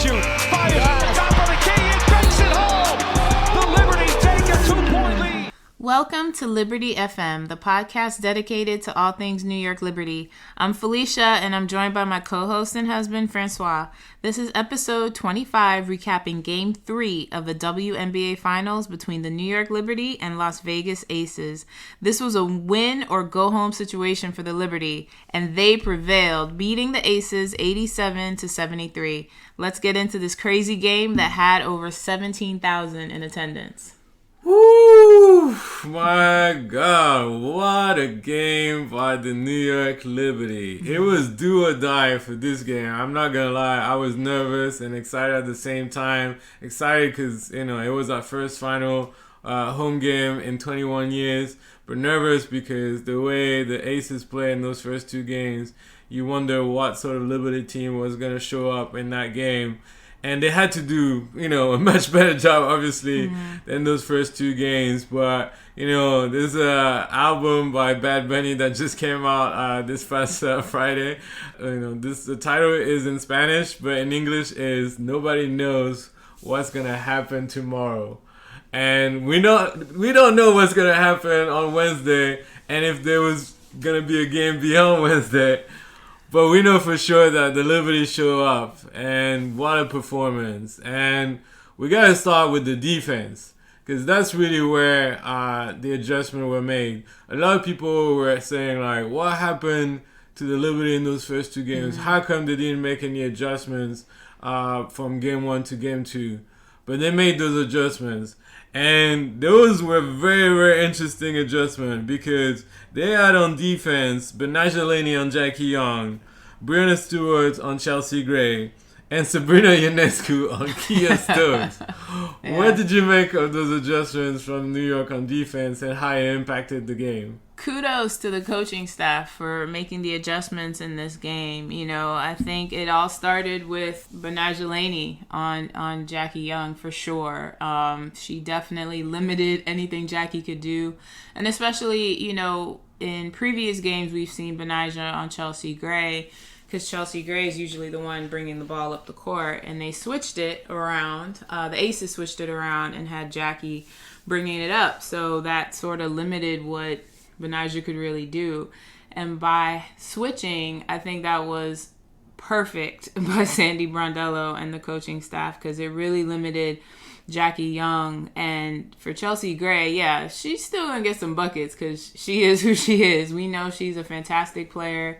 shoot. Fires at the top of the key and takes it home. The Liberty take a 2-point lead. Welcome to Liberty FM, the podcast dedicated to all things New York Liberty. I'm Felicia, and I'm joined by my co-host and husband, Francois. This is episode 25, recapping Game 3 of the WNBA Finals between the New York Liberty and Las Vegas Aces. This was a win-or-go-home situation for the Liberty, and they prevailed, beating the Aces 87-73. Let's get into this crazy game that had over 17,000 in attendance. Woo! My God, what a game by the New York Liberty. It was do or die for this game. I'm not gonna lie, I was nervous and excited at the same time. Excited because, it was our first final home game in 21 years. But nervous because the way the Aces played in those first two games, you wonder what sort of Liberty team was gonna show up in that game. And they had to do, a much better job, obviously, than those first two games. But, there's an album by Bad Bunny that just came out this past Friday. The title is in Spanish, but in English is Nobody Knows What's Gonna Happen Tomorrow. And we don't know what's gonna happen on Wednesday, and if there was gonna be a game beyond Wednesday. But we know for sure that the Liberty show up, and what a performance. And we got to start with the defense, because that's really where the adjustments were made. A lot of people were saying, like, what happened to the Liberty in those first two games? How come they didn't make any adjustments from game 1 to game 2? But they made those adjustments. And those were very, very interesting adjustments because they had on defense Betnijah Laney on Jackie Young, Breanna Stewart on Chelsea Gray, and Sabrina Ionescu on Kia Stokes. Yeah. What did you make of those adjustments from New York on defense and how it impacted the game? Kudos to the coaching staff for making the adjustments in this game. I think it all started with Betnijah Laney on Jackie Young for sure. She definitely limited anything Jackie could do. And especially, in previous games we've seen Betnijah on Chelsea Gray, because Chelsea Gray is usually the one bringing the ball up the court. And they switched it around. The Aces switched it around and had Jackie bringing it up. So that sort of limited what Betnijah could really do. And by switching, I think that was perfect by Sandy Brondello and the coaching staff, because it really limited Jackie Young. And for Chelsea Gray, yeah, she's still going to get some buckets because she is who she is. We know she's a fantastic player.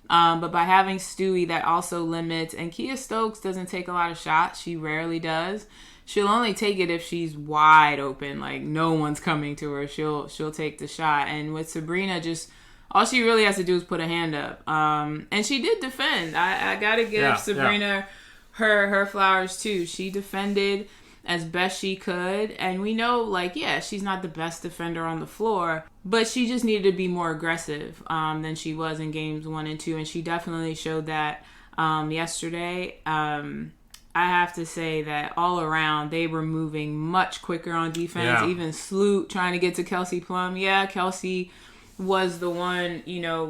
But by having Stewie, that also limits. And Kia Stokes doesn't take a lot of shots. She rarely does. She'll only take it if she's wide open, like no one's coming to her. She'll take the shot. And with Sabrina, just all she really has to do is put a hand up. And she did defend. I gotta give Sabrina her flowers too. She defended as best she could. And we know, she's not the best defender on the floor, but she just needed to be more aggressive than she was in games 1 and 2. And she definitely showed that yesterday. I have to say that all around, they were moving much quicker on defense. Yeah. Even Sloot trying to get to Kelsey Plum. Yeah, Kelsey was the one,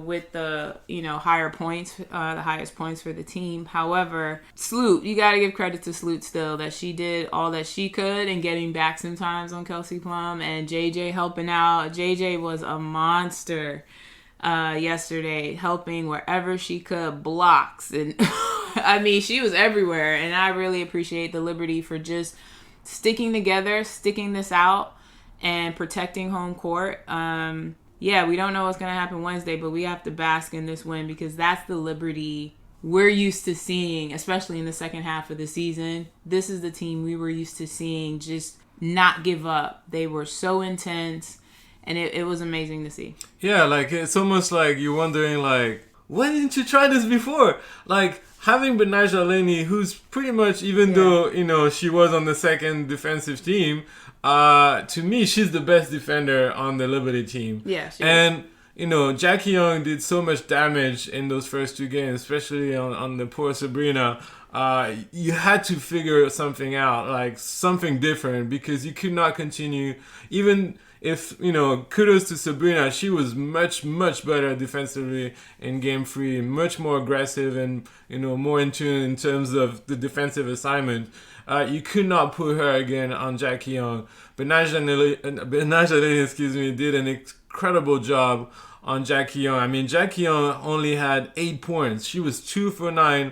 with the, higher points, the highest points for the team. However, Sloot, you got to give credit to Sloot still, that she did all that she could and getting back sometimes on Kelsey Plum, and JJ helping out. JJ was a monster yesterday, helping wherever she could, blocks, and I mean, she was everywhere. And I really appreciate the Liberty for just sticking together, sticking this out, and protecting home court. We don't know what's going to happen Wednesday, but we have to bask in this win because that's the Liberty we're used to seeing, especially in the second half of the season. This is the team we were used to seeing just not give up. They were so intense, and it was amazing to see. Yeah, it's almost like you're wondering, why didn't you try this before? Having Betnijah Laney, who's pretty much, even though, she was on the second defensive team, to me, she's the best defender on the Liberty team. Yeah, she is. Jackie Young did so much damage in those first two games, especially on the poor Sabrina. You had to figure something out, something different, because you could not continue, even kudos to Sabrina. She was much, much better defensively in game 3, much more aggressive and, more in tune in terms of the defensive assignment. You could not put her again on Jackie Young. But Najalini, did an incredible job on Jackie Young. I mean, Jackie Young only had 8 points. She was 2 for 9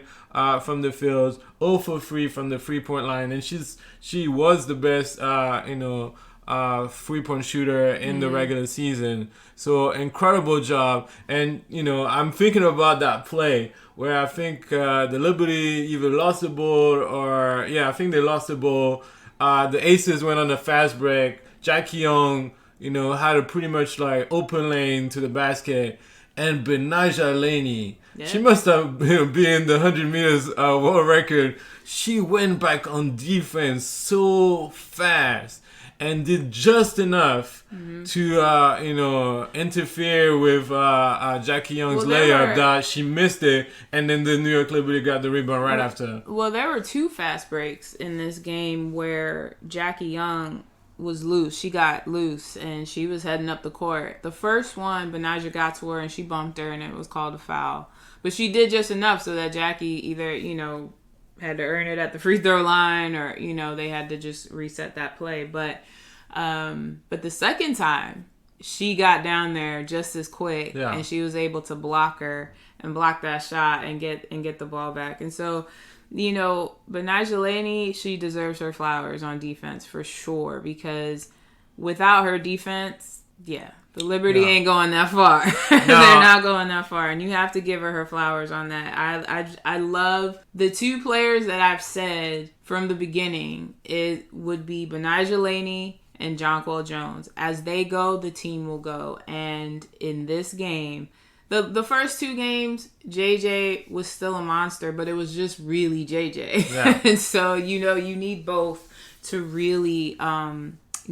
from the field, 0 for 3 from the 3-point line, and she was the best, 3-point shooter in the regular season. So incredible job. And I'm thinking about that play where I think the Liberty either lost the ball I think they lost the ball. The Aces went on a fast break. Jackie Young, had a pretty much like open lane to the basket, and Benaja Laney, she must have been the 100 meters world record. She went back on defense so fast and did just enough to interfere with Jackie Young's layup that she missed it, and then the New York Liberty got the rebound right after. Well, there were 2 fast breaks in this game where Jackie Young was loose. She got loose and she was heading up the court. The first one, Benaja got to her and she bumped her and it was called a foul. But she did just enough so that Jackie either, had to earn it at the free throw line or, they had to just reset that play. But the second time, she got down there just as quick and she was able to block her and block that shot and get the ball back. And so, Benaja Laney, she deserves her flowers on defense for sure, because without her defense, the Liberty ain't going that far. They're not going that far, and you have to give her flowers on that. I love the 2 players that I've said from the beginning. It would be Benaja Laney and Jonquel Jones. As they go, the team will go. And in this game, the first 2 games, JJ was still a monster, but it was just really JJ. Yeah. And so, you need both to really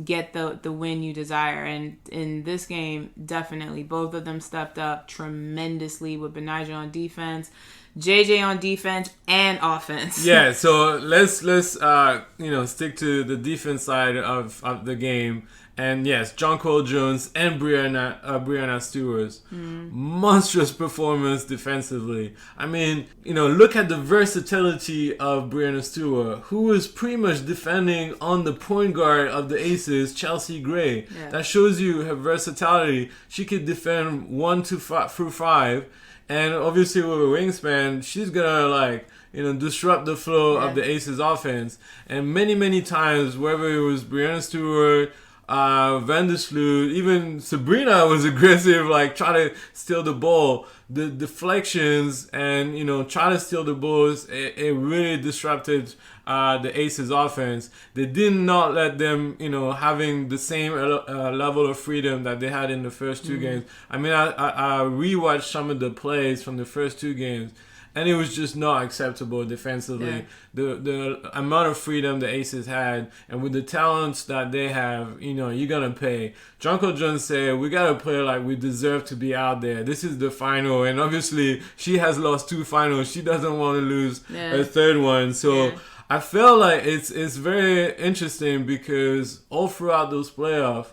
get the win you desire. And in this game, definitely, both of them stepped up tremendously with Benaja on defense, JJ on defense and offense. Yeah, so let's stick to the defense side of the game. And yes, Jonquel Jones and Breanna Stewart, monstrous performance defensively. I mean, look at the versatility of Breanna Stewart, who was pretty much defending on the point guard of the Aces, Chelsea Gray. Yeah. That shows you her versatility. She could defend 1 through 5, and obviously with a wingspan, she's gonna disrupt the flow of the Aces offense. And many, many times, whether it was Breanna Stewart, Vandersloot, even Sabrina was aggressive, trying to steal the ball. The deflections and, trying to steal the balls, it really disrupted the Aces offense. They did not let them, having the same level of freedom that they had in the first 2 games. I mean, I rewatched some of the plays from the first 2 games, and it was just not acceptable defensively. Yeah. The amount of freedom the Aces had, and with the talents that they have, you're going to pay. Jonquel Jones said, we got to play like we deserve to be out there. This is the final. And obviously, she has lost 2 finals. She doesn't want to lose a third one. So I feel like it's very interesting because all throughout those playoffs,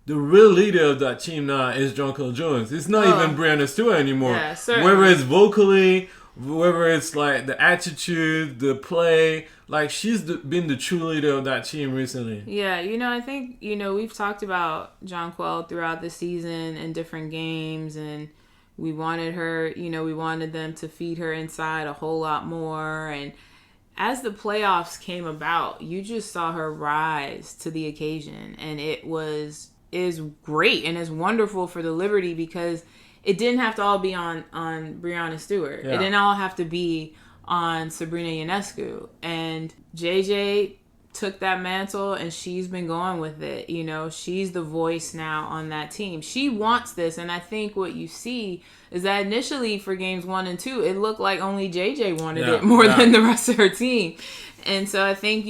the real leader of that team now is Jonquel Jones. It's not even Breanna Stewart anymore. Yeah, whether it's vocally, whether it's the attitude, the play, she's been the true leader of that team recently. Yeah, I think, we've talked about Jonquel throughout the season and different games, and we wanted her, we wanted them to feed her inside a whole lot more. And as the playoffs came about, you just saw her rise to the occasion, and it is great and it's wonderful for the Liberty because it didn't have to all be on Breanna Stewart. Yeah. It didn't all have to be on Sabrina Ionescu. And JJ took that mantle and she's been going with it. She's the voice now on that team. She wants this. And I think what you see is that initially for games 1 and 2, it looked like only JJ wanted it more than the rest of her team. And so I think,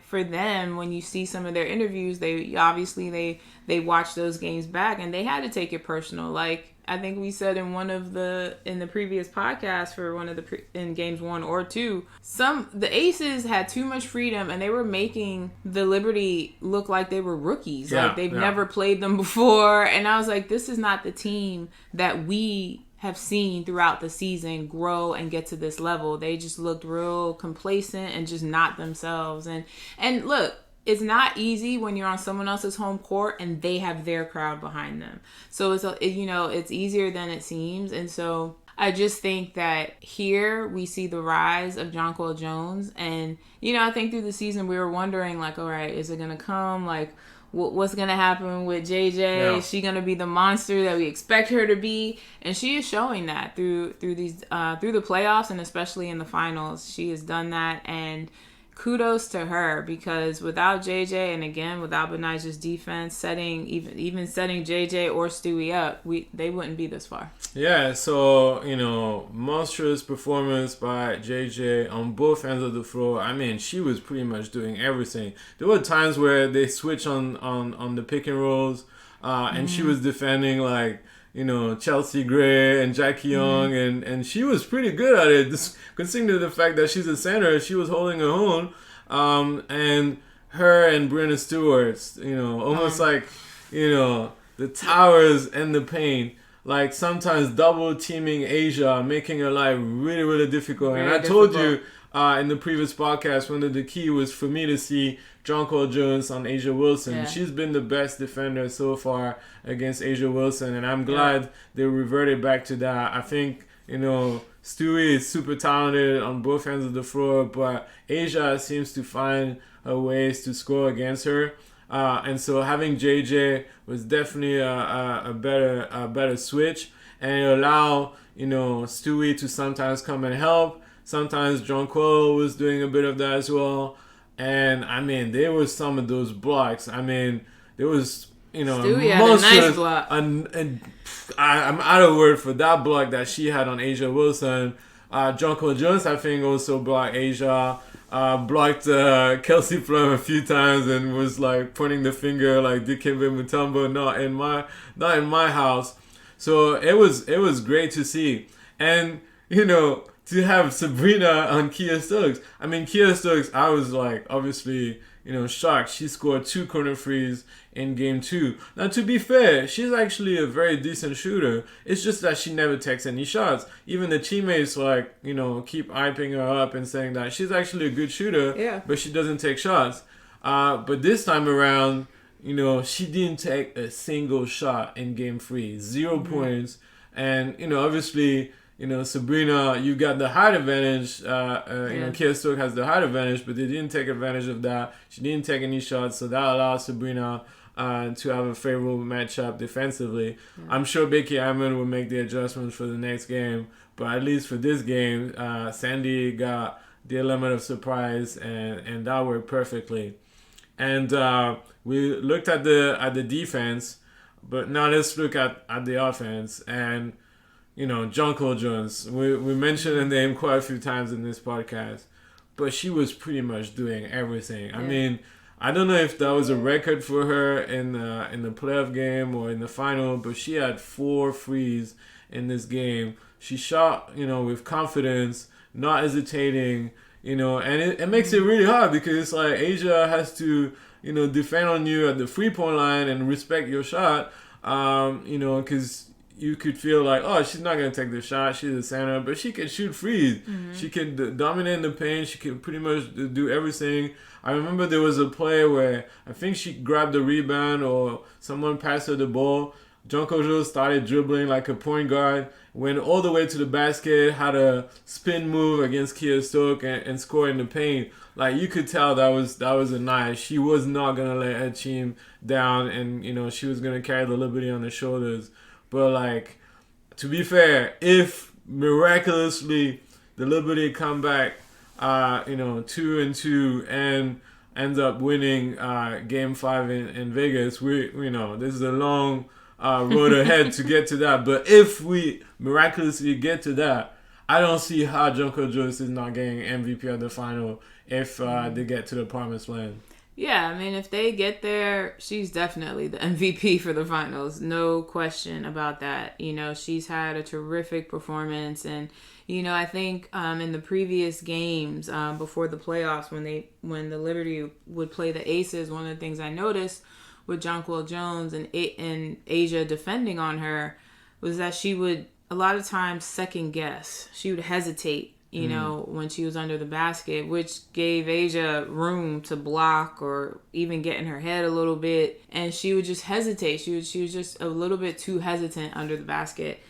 for them, when you see some of their interviews, they watch those games back and they had to take it personal. I think we said in the previous podcast for one of in games 1 or 2, the Aces had too much freedom and they were making the Liberty look like they were rookies. Like they've never played them before. And I was like, this is not the team that we have seen throughout the season grow and get to this level. They just looked real complacent and just not themselves. And look, it's not easy when you're on someone else's home court and they have their crowd behind them. So it's easier than it seems. And so I just think that here we see the rise of Jonquel Jones. And, I think through the season we were wondering, like, all right, is it going to come? Like, what's going to happen with JJ? Yeah. Is she going to be the monster that we expect her to be? And she is showing that through the playoffs and especially in the finals. She has done that, and kudos to her, because without JJ and again without Benaja's defense setting JJ or Stewie up, they wouldn't be this far. Yeah, so monstrous performance by JJ on both ends of the floor. I mean, she was pretty much doing everything. There were times where they switched on the pick and rolls, and she was defending like Chelsea Gray and Jackie Young, and she was pretty good at it. Just considering the fact that she's a center, she was holding her own. And her and Brenna Stewart, almost like, the towers and the paint, like sometimes double teaming Asia, making her life really, really difficult. And I told you in the previous podcast, one of the key was for me to see Jonquel Jones on Asia Wilson. Yeah. She's been the best defender so far against Asia Wilson, and I'm glad they reverted back to that. I think, Stewie is super talented on both ends of the floor, but Asia seems to find her ways to score against her. And so having JJ was definitely a better switch, and it allowed, Stewie to sometimes come and help. Sometimes Jonquel was doing a bit of that as well. And, I mean, there was some of those blocks. I mean, there was, Stewie had a nice block. And I'm out of word for that block that she had on Asia Wilson. Jonquel Jones, I think, also blocked Asia. Blocked Kelsey Plum a few times and was, like, pointing the finger like Dikembe Mutombo, not in my house. So it was great to see. And, to have Sabrina on Kia Stokes. I mean, Kia Stokes, I was like, obviously, shocked. She scored 2 corner threes in game 2. Now, to be fair, she's actually a very decent shooter. It's just that she never takes any shots. Even the teammates, keep hyping her up and saying that she's actually a good shooter, but she doesn't take shots. But this time around, she didn't take a single shot in game 3. 0 points. And, obviously, Sabrina, you got the height advantage. Kia Stokes has the height advantage, but they didn't take advantage of that. She didn't take any shots, so that allowed Sabrina to have a favorable matchup defensively. Yeah. I'm sure Becky Hammond will make the adjustments for the next game, but at least for this game, Sandy got the element of surprise, and that worked perfectly. And we looked at the defense, but now let's look at the offense. And Jonquel Jones, we mentioned her name quite a few times in this podcast, but she was pretty much doing everything. Yeah. I mean, I don't know if that was a record for her in the playoff game or in the final, but she had 4 threes in this game. She shot, with confidence, not hesitating, and it makes it really hard because it's like Asia has to, defend on you at the 3-point line and respect your shot, because you could feel like, oh, she's not going to take the shot. She's a center, but she can shoot threes. Mm-hmm. She can dominate in the paint. She can pretty much do everything. I remember there was a play where I think she grabbed the rebound or someone passed her the ball. Jonquel Jones started dribbling like a point guard, went all the way to the basket, had a spin move against Kia Stokes and scored in the paint. Like, you could tell that was a night. She was not going to let her team down, and, she was going to carry the Liberty on her shoulders. But, like, to be fair, if miraculously the Liberty come back, 2-2 and ends up winning Game 5 in Vegas, this is a long road ahead to get to that. But if we miraculously get to that, I don't see how Jonquel Jones is not getting MVP of the final if they get to the promised land. Yeah, I mean, if they get there, she's definitely the MVP for the finals. No question about that. You know, she's had a terrific performance. And, you know, I think in the previous games before the playoffs, when the Liberty would play the Aces, one of the things I noticed with Jonquel Jones and Asia defending on her was that she would a lot of times second guess. She would hesitate, you know, when she was under the basket, which gave Asia room to block or even get in her head a little bit. And she would just hesitate. She was just a little bit too hesitant under the basket.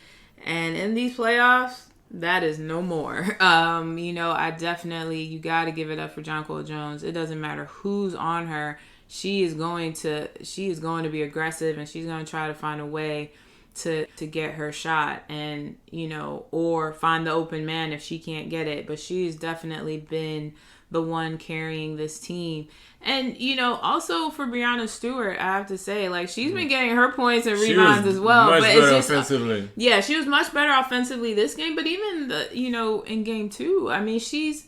And in these playoffs, that is no more. You know, you got to give it up for Jonquel Jones. It doesn't matter who's on her. She is going to be aggressive, and she's going to try to find a way to get her shot, and, you know, or find the open man if she can't get it. But she's definitely been the one carrying this team. And, you know, also for Breanna Stewart, I have to say, like, she's been getting her points and rebounds as well. Much but better it's just offensively. Yeah, she was much better offensively this game. But even in game 2, I mean, she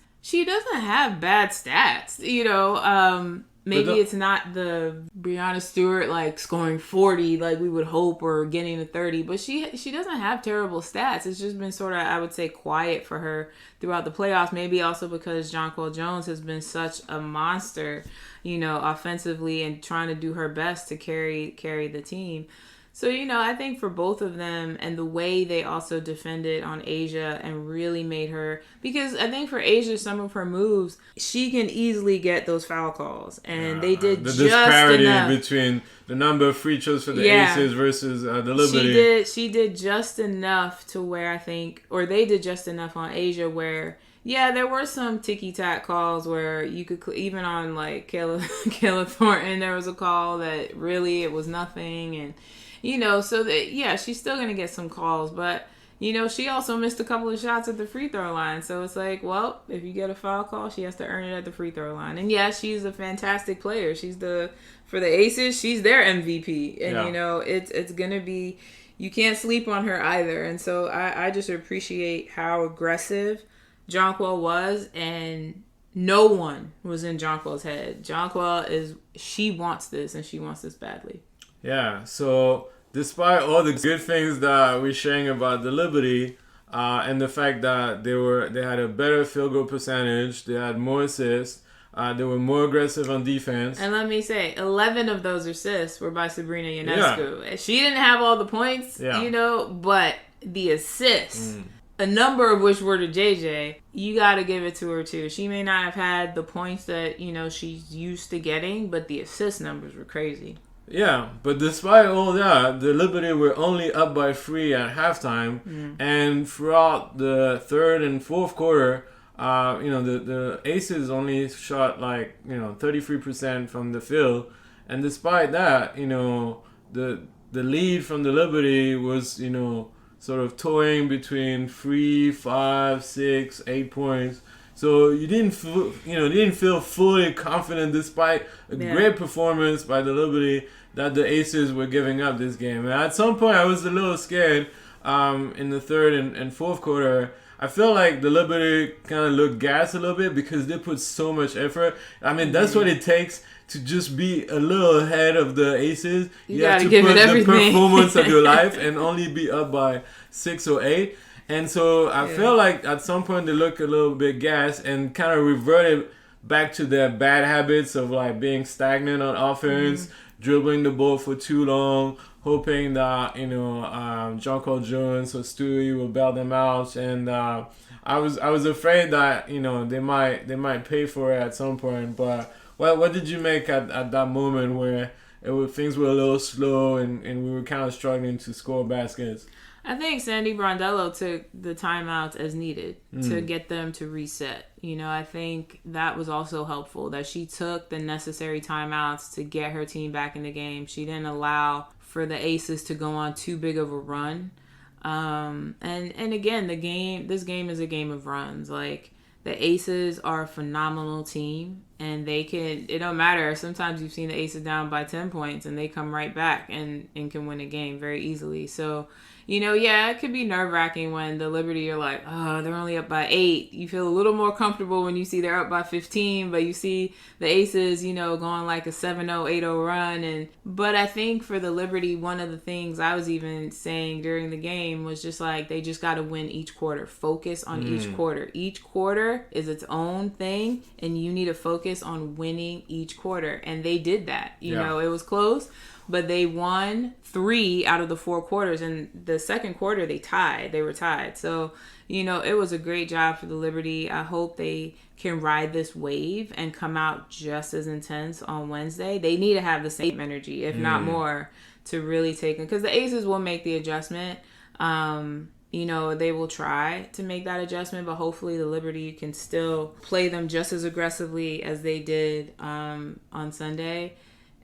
doesn't have bad stats. You know, maybe it's not the Breanna Stewart like scoring 40 like we would hope, or getting to 30, but she doesn't have terrible stats. It's just been sort of, I would say, quiet for her throughout the playoffs. Maybe also because Jonquel Jones has been such a monster, you know, offensively, and trying to do her best to carry the team. So, you know, I think for both of them, and the way they also defended on Asia and really made her, because I think for Asia, some of her moves, she can easily get those foul calls. And they did the just disparity enough between the number of free throws for the Aces versus the Liberty. She did just enough to where I think, or they did just enough on Asia where, yeah, there were some ticky-tack calls where you could, even on like Kayla Thornton, there was a call that really it was nothing. And, you know, so that, yeah, she's still going to get some calls. But, you know, she also missed a couple of shots at the free throw line. So it's like, well, if you get a foul call, she has to earn it at the free throw line. And, yeah, she's a fantastic player. For the Aces, she's their MVP. And, you know, it's going to be, you can't sleep on her either. And so I just appreciate how aggressive Jonquel was. And no one was in Jonquel's head. Jonquel she wants this, and she wants this badly. Yeah, so despite all the good things that we're sharing about the Liberty, and the fact that they had a better field goal percentage, they had more assists, they were more aggressive on defense. And let me say, 11 of those assists were by Sabrina Ionescu. Yeah. She didn't have all the points, you know, but the assists, a number of which were to JJ, you got to give it to her too. She may not have had the points that, you know, she's used to getting, but the assist numbers were crazy. Yeah, but despite all that, the Liberty were only up by 3 at halftime, and throughout the third and fourth quarter, you know, the Aces only shot 33% from the field, and despite that, you know, the lead from the Liberty was, you know, sort of toying between 3, 5, 6, 8 points. So you didn't feel fully confident, despite a great performance by the Liberty, that the Aces were giving up this game. And at some point, I was a little scared in the third and fourth quarter. I feel like the Liberty kind of looked gassed a little bit because they put so much effort. I mean, that's what it takes to just be a little ahead of the Aces. You have to put the performance of your life and only be up by 6 or 8. And so I feel like at some point they looked a little bit gassed and kind of reverted back to their bad habits of like being stagnant on offense, dribbling the ball for too long, hoping that, you know, Jonquel Jones or Stewie will bail them out. And I was afraid that, you know, they might pay for it at some point. But what did you make at that moment where things were a little slow and we were kind of struggling to score baskets? I think Sandy Brondello took the timeouts as needed to get them to reset. You know, I think that was also helpful, that she took the necessary timeouts to get her team back in the game. She didn't allow for the Aces to go on too big of a run. And again, this game is a game of runs. Like, the Aces are a phenomenal team. And it don't matter. Sometimes you've seen the Aces down by 10 points and they come right back and can win a game very easily. So, it could be nerve-wracking when the Liberty, you're like, oh, they're only up by 8. You feel a little more comfortable when you see they're up by 15, but you see the Aces, going like a 7-0, 8-0 run. But I think for the Liberty, one of the things I was even saying during the game was just like, they just got to win each quarter. Focus on each quarter. Each quarter is its own thing, and you need to focus on winning each quarter. And they did that. It was close, but they won 3 out of the 4 quarters. And the second quarter, they were tied. So, it was a great job for the Liberty. I hope they can ride this wave and come out just as intense on Wednesday. They need to have the same energy, if not more, to really take them. Because the Aces will make the adjustment. They will try to make that adjustment, but hopefully the Liberty can still play them just as aggressively as they did on Sunday,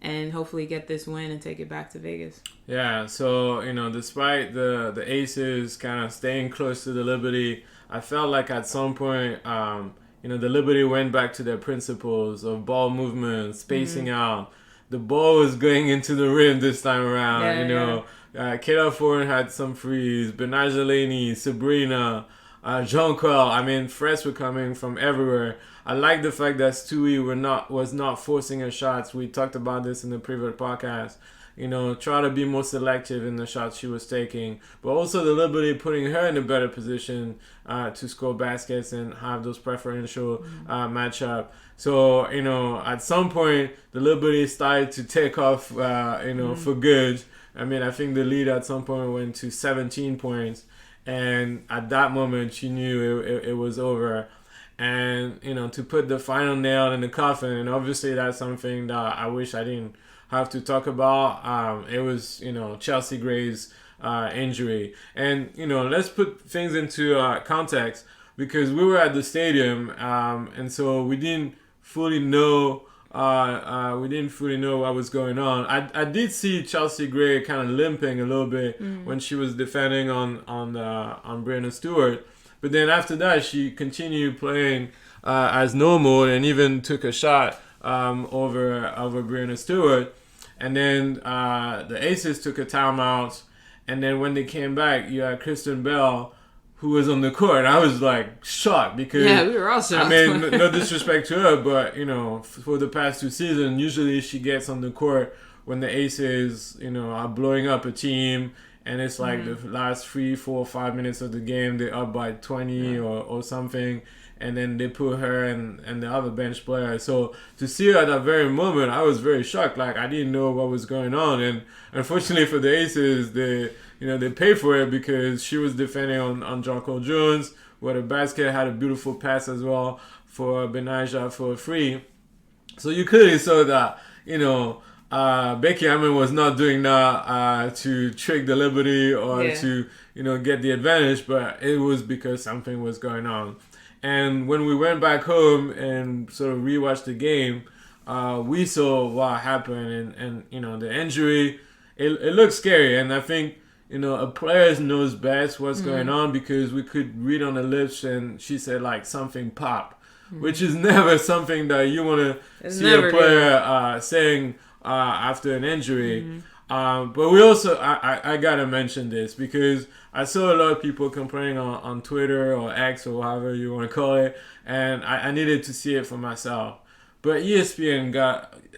and hopefully get this win and take it back to Vegas. Yeah, so, despite the Aces kind of staying close to the Liberty, I felt like at some point, the Liberty went back to their principles of ball movement, spacing out. The ball was going into the rim this time around, Kayla Foran had some frees, Benaja Laney, Sabrina, Jonquel. Threats were coming from everywhere. I like the fact that Stewie was not forcing her shots. We talked about this in the previous podcast. Try to be more selective in the shots she was taking. But also the Liberty putting her in a better position to score baskets and have those preferential matchup. So, at some point, the Liberty started to take off, for good. I think the lead at some point went to 17 points. And at that moment, she knew it was over. And, to put the final nail in the coffin, and obviously that's something that I wish I didn't have to talk about. It was, Chelsea Gray's injury. And, let's put things into context, because we were at the stadium, and so we didn't fully know what was going on. I did see Chelsea Gray kind of limping a little bit when she was defending on Brianna Stewart. But then after that, she continued playing as normal and even took a shot over Brianna Stewart. And then the Aces took a timeout. And then when they came back, you had Kristen Bell, who was on the court. I was like shocked because we were all shocked. No disrespect to her, but for the past 2 seasons, usually she gets on the court when the Aces, are blowing up a team, and it's like the last 3, 4, 5 minutes of the game, they're up by 20 or something, and then they put her and the other bench player. So to see her at that very moment, I was very shocked. Like, I didn't know what was going on, and unfortunately for the Aces, they paid for it because she was defending on Jonquel Jones, where the basket had a beautiful pass as well for Benaja for a free. So you clearly saw that, Becky Hammond was not doing that to trick the Liberty or to, get the advantage, but it was because something was going on. And when we went back home and sort of rewatched the game, we saw what happened, and the injury, it looked scary. And I think, a player knows best what's going on, because we could read on the lips and she said like something popped, which is never something that you want to see a player saying after an injury. But we also, I gotta mention this because I saw a lot of people complaining on Twitter or X or however you want to call it, and I needed to see it for myself. But ESPN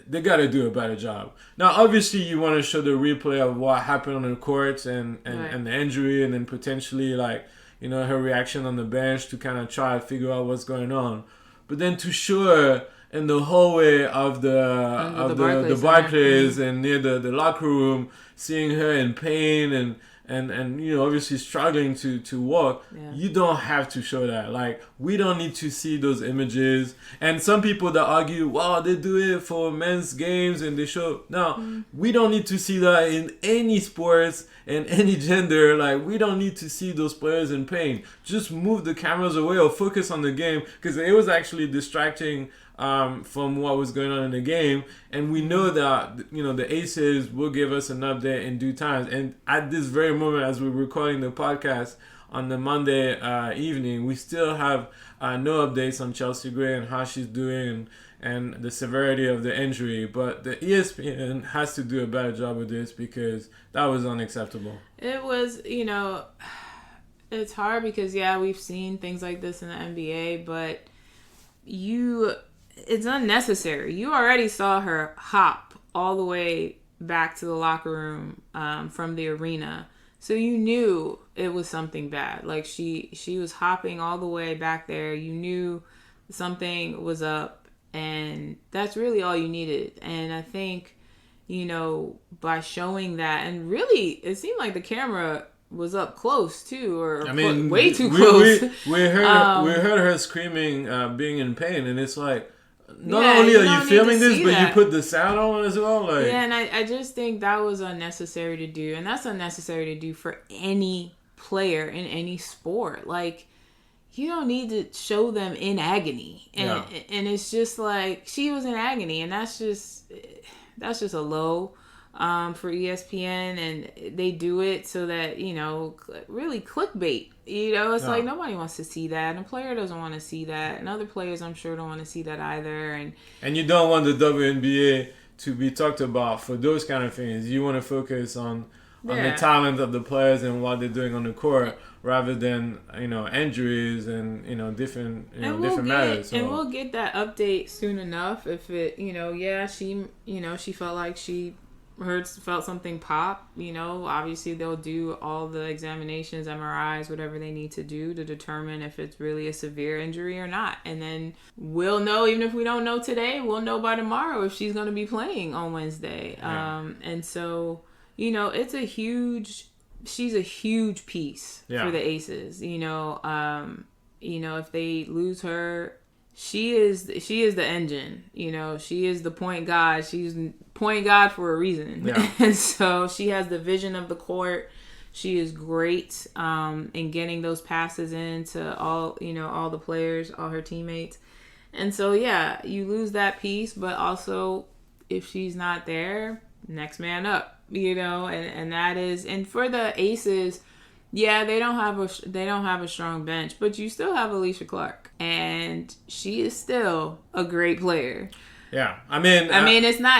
they got to do a better job. Now, obviously, you want to show the replay of what happened on the court and the injury, and then potentially her reaction on the bench to kind of try to figure out what's going on. But then to show her in the hallway of the Barclays and near the locker room, seeing her in pain and obviously struggling to walk, you don't have to show that. Like, we don't need to see those images. And some people that argue, wow, they do it for men's games and they show. No, we don't need to see that in any sports and any gender. Like, we don't need to see those players in pain. Just move the cameras away or focus on the game, because it was actually distracting from what was going on in the game. And we know that the Aces will give us an update in due time. And at this very moment, as we're recording the podcast on the Monday evening, we still have no updates on Chelsea Gray and how she's doing and the severity of the injury. But the ESPN has to do a better job with this because that was unacceptable. It was, it's hard because, we've seen things like this in the NBA, but it's unnecessary. You already saw her hop all the way back to the locker room from the arena. So you knew it was something bad. Like she was hopping all the way back there. You knew something was up, and that's really all you needed. And I think, by showing that, and really it seemed like the camera was up close too, or way too close. We heard her screaming, being in pain, and it's like, not only are you filming this, but you put the sound on as well. And I just think that was unnecessary to do, and that's unnecessary to do for any player in any sport. Like, you don't need to show them in agony, and it's just like she was in agony, and that's just a low for ESPN, and they do it so that really clickbait. It's like nobody wants to see that, and a player doesn't want to see that, and other players I'm sure don't want to see that either. And you don't want the WNBA to be talked about for those kind of things. You want to focus on the talent of the players and what they're doing on the court, rather than injuries and different matters. So. And we'll get that update soon enough. If it she felt like she felt something pop. Obviously they'll do all the examinations, MRIs, whatever they need to do to determine if it's really a severe injury or not. And then we'll know, even if we don't know today, we'll know by tomorrow if she's going to be playing on Wednesday. And so, she's a huge piece for the Aces. If they lose her, she is the engine. She is the point guard. She's point guard for a reason. And so she has the vision of the court. She is great in getting those passes into all the players, all her teammates. And so you lose that piece, but also if she's not there, next man up. And that is, and for the Aces, they don't have a strong bench, but you still have Alicia Clark, and she is still a great player. Yeah,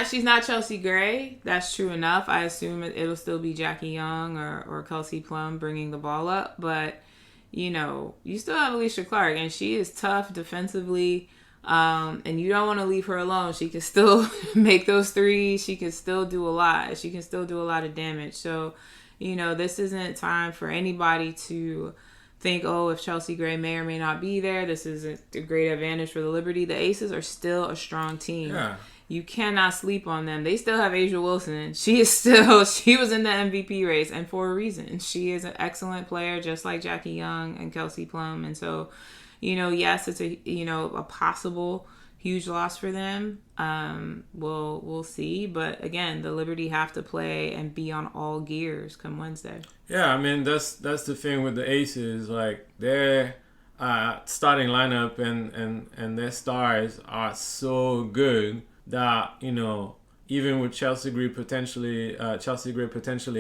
she's not Chelsea Gray. That's true enough. I assume it'll still be Jackie Young or Kelsey Plum bringing the ball up, but you still have Alicia Clark, and she is tough defensively. And you don't want to leave her alone. She can still make those threes. She can still do a lot. She can still do a lot of damage. So, this isn't time for anybody to think, if Chelsea Gray may or may not be there, this is a great advantage for the Liberty. The Aces are still a strong team. Yeah. You cannot sleep on them. They still have Asia Wilson. She was in the MVP race, and for a reason. She is an excellent player, just like Jackie Young and Kelsey Plum. And so, yes, it's a possible huge loss for them. We'll see, but again, the Liberty have to play and be on all gears come Wednesday. Yeah, that's the thing with the Aces. Like, their starting lineup and their stars are so good that even with Chelsea Gray potentially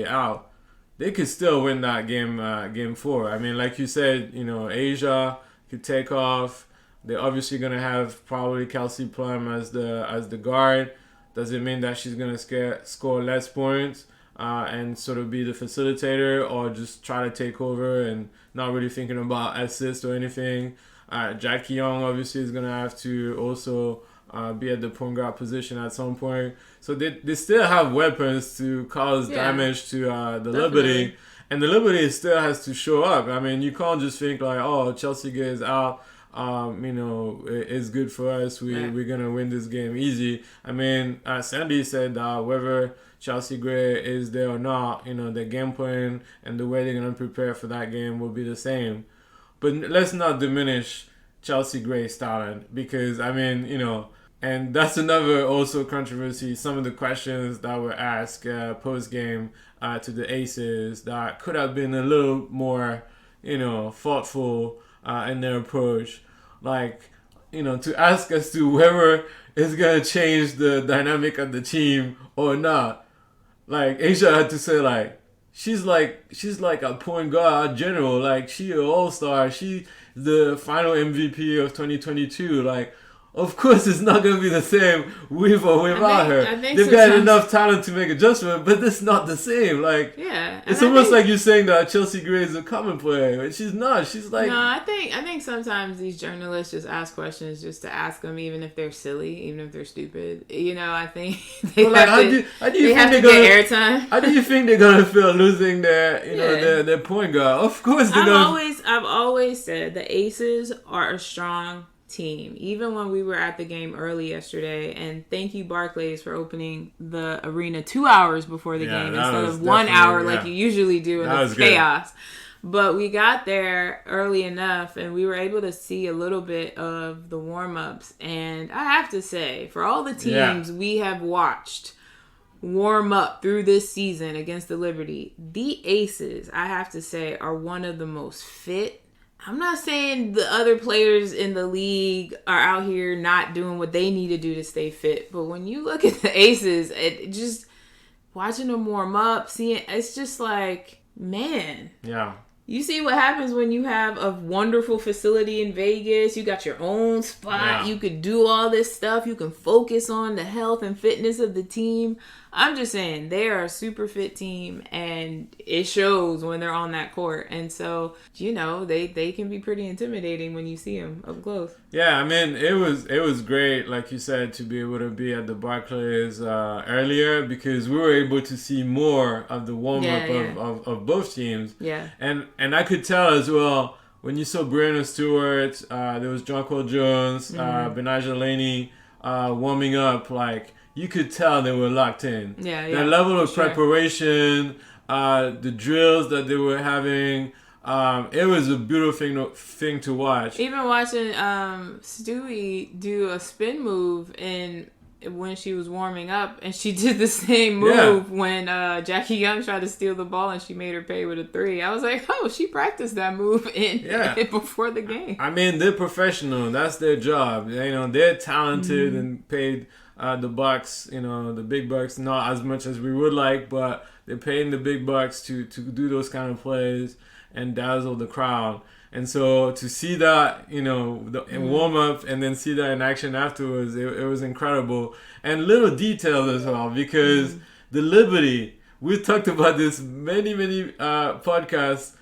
out, they could still win that game 4. Like you said, Asia could take off. They're obviously gonna have probably Kelsey Plum as the guard. Doesn't mean that she's gonna score less points and sort of be the facilitator, or just try to take over and not really thinking about assists or anything. Jackie Young obviously is gonna have to also be at the point guard position at some point. So they still have weapons to cause damage to the Liberty. And the Liberty still has to show up. You can't just think like, Chelsea Gray is out. It's good for us. We're going to win this game easy. Sandy said that whether Chelsea Gray is there or not, the game plan and the way they're going to prepare for that game will be the same. But let's not diminish Chelsea Gray's talent, because, and that's another also controversy. Some of the questions that were asked post-game to the Aces that could have been a little more, thoughtful in their approach. Like, to ask as to whether it's going to change the dynamic of the team or not. Like, Asia had to say, like, she's like a point guard general. Like, she an all-star. She the final MVP of 2022. Like, of course it's not going to be the same with or without her. I think They've got sometimes- enough talent to make adjustment, but it's not the same. Like, Yeah, it's almost like you're saying that Chelsea Gray is a common player, and she's not. She's like, no, I think sometimes these journalists just ask questions just to ask them, even if they're silly, even if they're stupid. You know, I think they well, like, have to, how do you they have think to they're get gonna? airtime. How do you think they're gonna feel losing their, you know, Yeah. their point guard? Of course, they're gonna. I've always said the Aces are a strong team. Even when we were at the game early yesterday, and thank you Barclays for opening the arena 2 hours before the Yeah, game that instead was of 1 definitely- hour like yeah. you usually do in That the was good. chaos. But we got there early enough and we were able to see a little bit of the warm-ups. And I have to say, for all the teams we have watched warm up through this season against the Liberty, the Aces, I have to say, are one of the most fit. I'm not saying the other players in the league are out here not doing what they need to do to stay fit, but when you look at the Aces, it just watching them warm up, seeing, it's just like, man. Yeah. You see what happens when you have a wonderful facility in Vegas. You got your own spot. Yeah. You could do all this stuff. You can focus on the health and fitness of the team. I'm just saying, they are a super fit team, and it shows when they're on that court. And so, you know, they can be pretty intimidating when you see them up close. Yeah, I mean, it was great, like you said, to be able to be at the Barclays earlier, because we were able to see more of the warm-up of both teams. Yeah. And I could tell as well, when you saw Brianna Stewart, there was Jonquel Jones, Benaja Laney warming up, like, you could tell they were locked in. Yeah, The level of sure. preparation, the drills that they were having, it was a beautiful thing to watch. Even watching Stewie do a spin move when she was warming up, and she did the same move when Jackie Young tried to steal the ball and she made her pay with a 3. I was like, oh, she practiced that move before the game. I mean, they're professional. That's their job. You know, they're talented and paid the bucks, you know, the big bucks, not as much as we would like, but they're paying the big bucks to do those kind of plays and dazzle the crowd. And so to see that, you know, in warm-up and then see that in action afterwards, it was incredible. And little details as well, because the Liberty, we talked about this many podcasts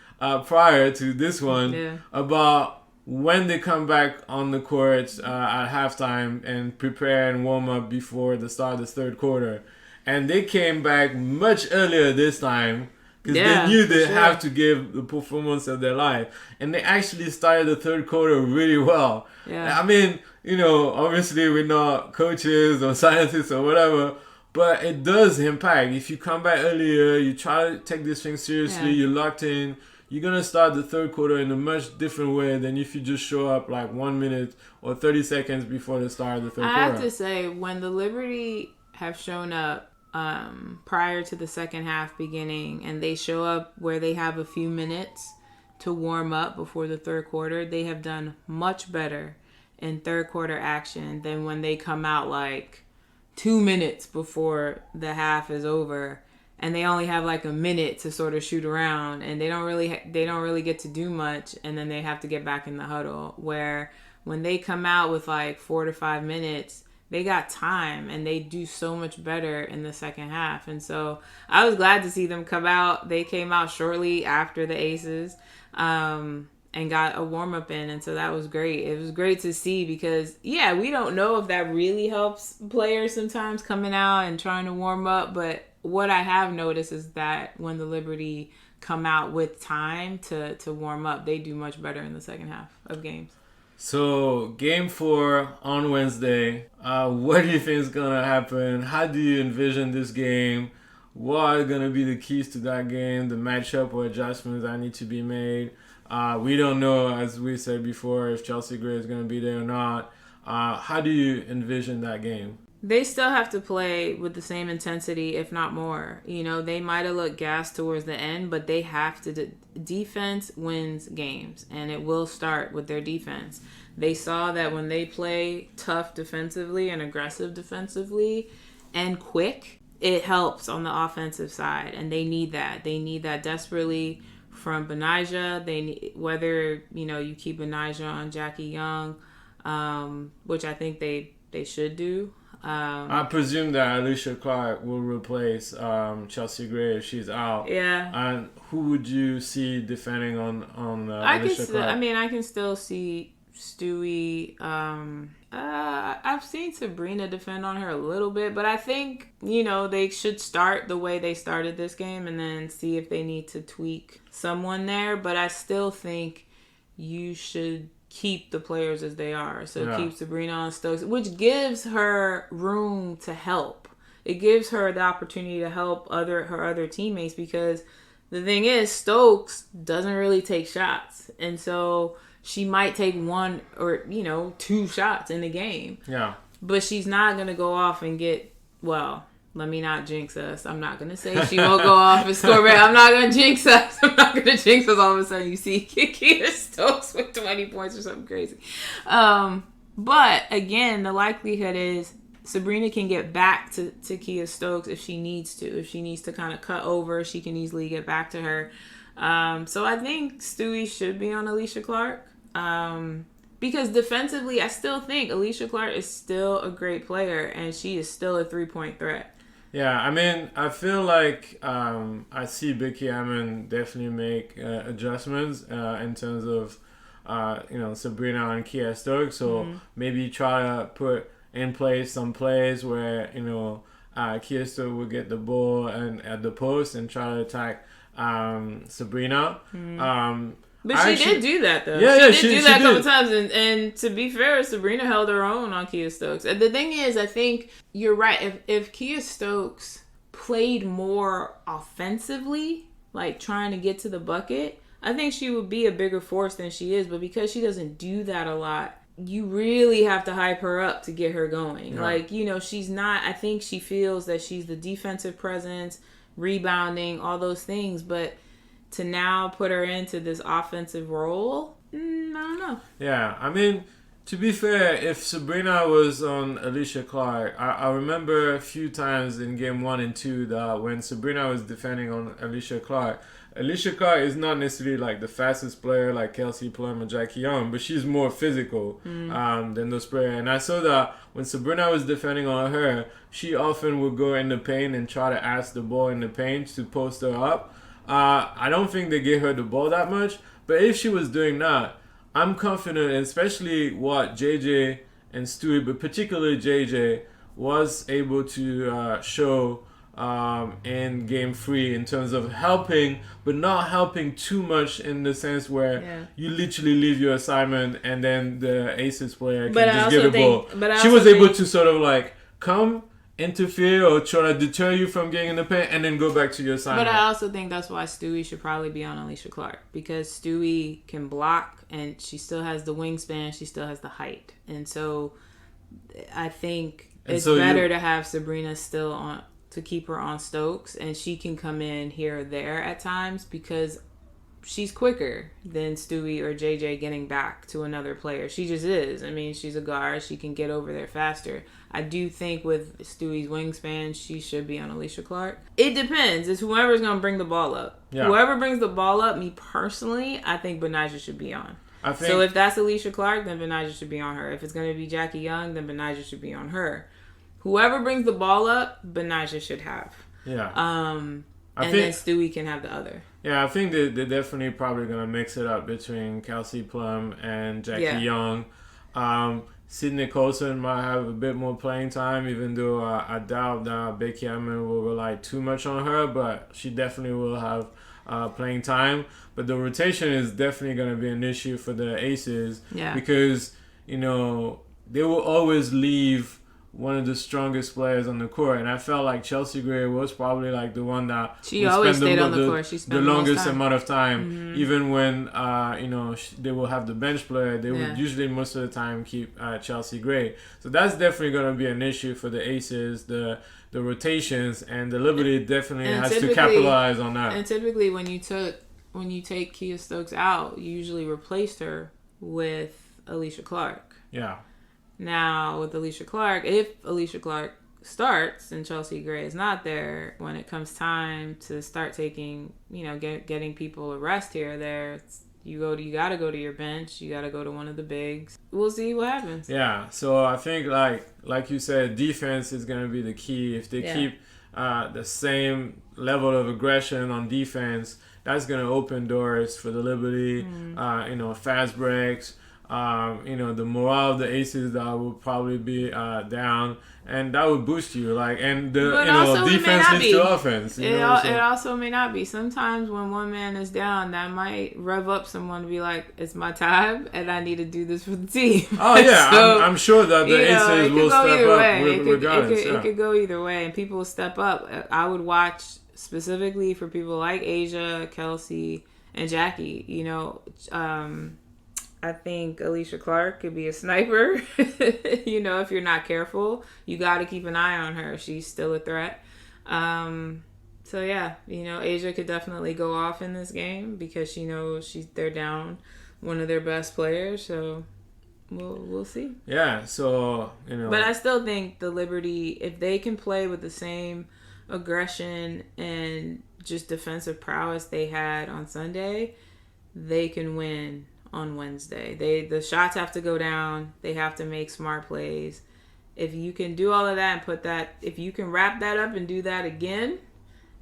prior to this one about when they come back on the court at halftime and prepare and warm up before the start of the third quarter. And they came back much earlier this time, because they knew they have to give the performance of their life. And they actually started the third quarter really well. Yeah. I mean, you know, obviously we're not coaches or scientists or whatever, but it does impact. If you come back earlier, you try to take this thing seriously, you're locked in, you're going to start the third quarter in a much different way than if you just show up like 1 minute or 30 seconds before the start of the third quarter. I have to say, when the Liberty have shown up prior to the second half beginning, and they show up where they have a few minutes to warm up before the third quarter, they have done much better in third quarter action than when they come out like 2 minutes before the half is over and they only have like a minute to sort of shoot around, and they don't really get to do much, and then they have to get back in the huddle. Where when they come out with like 4 to 5 minutes, they got time and they do so much better in the second half. And so I was glad to see them come out. They came out shortly after the Aces and got a warm-up in. And so that was great. It was great to see, because, yeah, we don't know if that really helps players sometimes coming out and trying to warm up. But what I have noticed is that when the Liberty come out with time to warm up, they do much better in the second half of games. So, game 4 on Wednesday. What do you think is going to happen? How do you envision this game? What are going to be the keys to that game? The matchup or adjustments that need to be made? We don't know, as we said before, if Chelsea Gray is going to be there or not. How do you envision that game? They still have to play with the same intensity, if not more. You know, they might have looked gassed towards the end, but they have to. Defense wins games, and it will start with their defense. They saw that when they play tough defensively and aggressive defensively and quick, it helps on the offensive side, and they need that. They need that desperately from Benaja. Whether, you know, you keep Benaja on Jackie Young, which I think they should do. I presume that Alicia Clark will replace Chelsea Gray if she's out. Yeah. And who would you see defending on Alicia Clark? I can still see Stewie. I've seen Sabrina defend on her a little bit, but I think, they should start the way they started this game and then see if they need to tweak someone there. But I still think you should keep the players as they are. So keep Sabrina on Stokes, which gives her room to help. It gives her the opportunity to help her other teammates, because the thing is, Stokes doesn't really take shots. And so she might take one or, 2 shots in the game. Yeah. But she's not going to go off and get, let me not jinx us. I'm not going to say she won't go off and score. I'm not going to jinx us. I'm not going to jinx us. All of a sudden you see Kia Stokes with 20 points or something crazy. But again, the likelihood is Sabrina can get back to Kia Stokes if she needs to. If she needs to kind of cut over, she can easily get back to her. So I think Stewie should be on Alicia Clark. Because defensively, I still think Alicia Clark is still a great player, and she is still a 3-point threat. Yeah, I feel like I see Becky Hammond definitely make adjustments in terms of, Sabrina and Kia Stokes. So maybe try to put in place some plays where, Kia Stokes will get the ball and at the post and try to attack Sabrina. But she did do that, though. She did do that a couple times. And to be fair, Sabrina held her own on Kia Stokes. And the thing is, I think you're right. If Kia Stokes played more offensively, like trying to get to the bucket, I think she would be a bigger force than she is. But because she doesn't do that a lot, you really have to hype her up to get her going. Yeah. She's not... I think she feels that she's the defensive presence, rebounding, all those things. But to now put her into this offensive role, I don't know. Yeah, to be fair, if Sabrina was on Alicia Clark, I remember a few times in game 1 and 2 that when Sabrina was defending on Alicia Clark is not necessarily like the fastest player like Kelsey Plum or Jackie Young, but she's more physical than those players. And I saw that when Sabrina was defending on her, she often would go in the paint and try to ask the ball in the paint to post her up. I don't think they gave her the ball that much, but if she was doing that, I'm confident, especially what JJ and Stewie, but particularly JJ, was able to show in game 3 in terms of helping, but not helping too much in the sense where you literally leave your assignment and then the Aces player can just get the ball. She was able to sort of like come, interfere, or try to deter you from getting in the paint and then go back to your assignment. But I also think that's why Stewie should probably be on Alicia Clark, because Stewie can block and she still has the wingspan, she still has the height. And so I think it's better to have Sabrina still on, to keep her on Stokes, and she can come in here or there at times because she's quicker than Stewie or JJ getting back to another player. She just is. She's a guard. She can get over there faster. I do think with Stewie's wingspan, she should be on Alicia Clark. It depends. It's whoever's going to bring the ball up. Yeah. Whoever brings the ball up, me personally, I think Benijah should be on. So if that's Alicia Clark, then Benijah should be on her. If it's going to be Jackie Young, then Benijah should be on her. Whoever brings the ball up, Benijah should have. Yeah. Then Stewie can have the other. Yeah, I think they're definitely probably going to mix it up between Kelsey Plum and Jackie Young. Sydney Colson might have a bit more playing time, even though I doubt that Becky Hammond will rely too much on her, but she definitely will have playing time. But the rotation is definitely going to be an issue for the Aces because, they will always leave one of the strongest players on the court, and I felt like Chelsea Gray was probably like the one that she always stayed on the court. She spent the longest amount of time. Even when they will have the bench player, they would usually most of the time keep Chelsea Gray. So that's definitely going to be an issue for the Aces, the rotations, and the Liberty definitely has to capitalize on that. And typically, when you take Kia Stokes out, you usually replaced her with Alicia Clark. Yeah. Now, with Alicia Clark, if Alicia Clark starts and Chelsea Gray is not there, when it comes time to start taking, getting people a rest here or there, you got to go to your bench. You got to go to one of the bigs. We'll see what happens. Yeah. So I think like you said, defense is gonna be the key. If they keep the same level of aggression on defense, that's gonna open doors for the Liberty. Fast breaks. The morale of the Aces that will probably be down, and that would boost you. Defense leads to offense. It also may not be. Sometimes when one man is down, that might rev up someone to be like, "It's my time, and I need to do this for the team." Oh yeah, so, I'm sure that the Aces will step up regardless. It could go either way, and people will step up. I would watch specifically for people like Asia, Kelsey, and Jackie. I think Alicia Clark could be a sniper. If you're not careful, you got to keep an eye on her. She's still a threat. Asia could definitely go off in this game because she knows they're down one of their best players. So we'll see. Yeah. So But I still think the Liberty, if they can play with the same aggression and just defensive prowess they had on Sunday, they can win on Wednesday. The shots have to go down. They have to make smart plays. If you can do all of that and if you can wrap that up and do that again,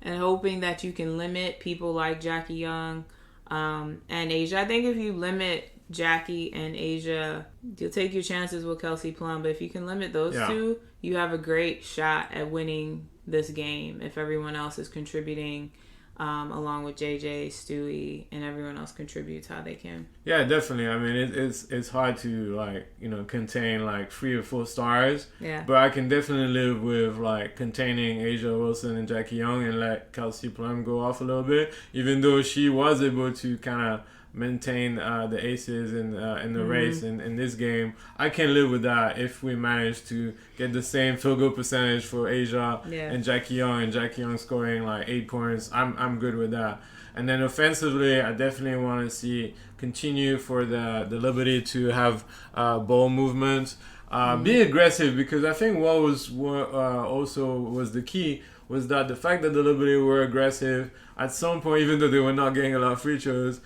and hoping that you can limit people like Jackie Young and Asia. I think if you limit Jackie and Asia, you'll take your chances with Kelsey Plum. But if you can limit those two, you have a great shot at winning this game if everyone else is contributing. Along with JJ, Stewie, and everyone else contributes how they can. Yeah, definitely. I mean, it's hard to contain 3 or 4 stars. Yeah. But I can definitely live with containing Asia Wilson and Jackie Young and let Kelsey Plum go off a little bit, even though she was able to kind of maintain the Aces in the race in this game. I can live with that if we manage to get the same field goal percentage for Asia and Jackie Young scoring 8 points. I'm good with that. And then offensively, I definitely want to see continue for the Liberty to have ball movement, be aggressive, because I think what also was the key was that the fact that the Liberty were aggressive at some point, even though they were not getting a lot of free throws,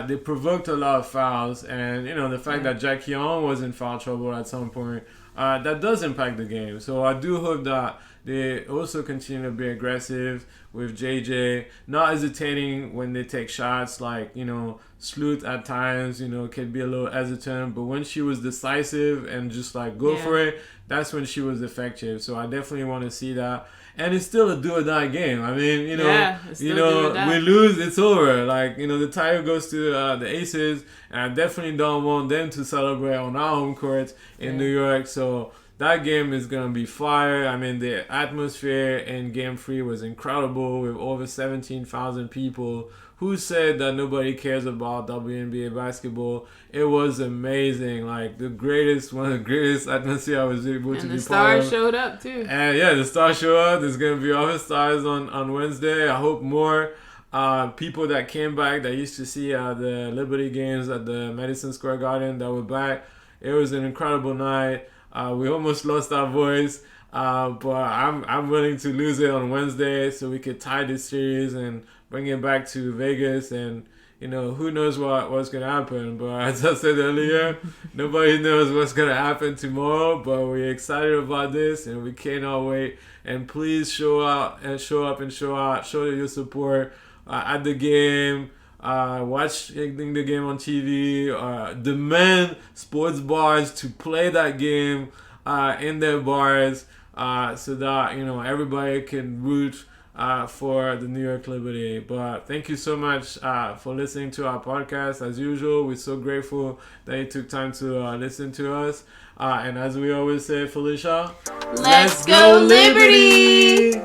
they provoked a lot of fouls. And, the fact that Jackie Young was in foul trouble at some point, that does impact the game. So I do hope that they also continue to be aggressive with JJ, not hesitating when they take shots. Sloot at times, can be a little hesitant. But when she was decisive and just go for it, that's when she was effective. So I definitely want to see that. And it's still a do or die game. I mean, we lose, it's over. The title goes to the Aces, and I definitely don't want them to celebrate on our home court in New York. So that game is gonna be fire. I mean, the atmosphere in Game 3 was incredible with over 17,000 people. Who said that nobody cares about WNBA basketball? It was amazing. One of the greatest atmosphere I was able to be part of. And the stars showed up too. And the stars show up. There's going to be other stars on Wednesday. I hope more people that came back that used to see the Liberty games at the Madison Square Garden that were back. It was an incredible night. We almost lost our voice. But I'm willing to lose it on Wednesday so we could tie this series and bring it back to Vegas. And who knows what's gonna happen. But as I said earlier, nobody knows what's gonna happen tomorrow. But we're excited about this and we cannot wait. And please show up and show your support at the game. Watching the game on TV. Demand sports bars to play that game in their bars. So that everybody can root for the New York Liberty. But thank you so much for listening to our podcast. As usual, we're so grateful that you took time to listen to us. And as we always say, Felicia, let's go Liberty!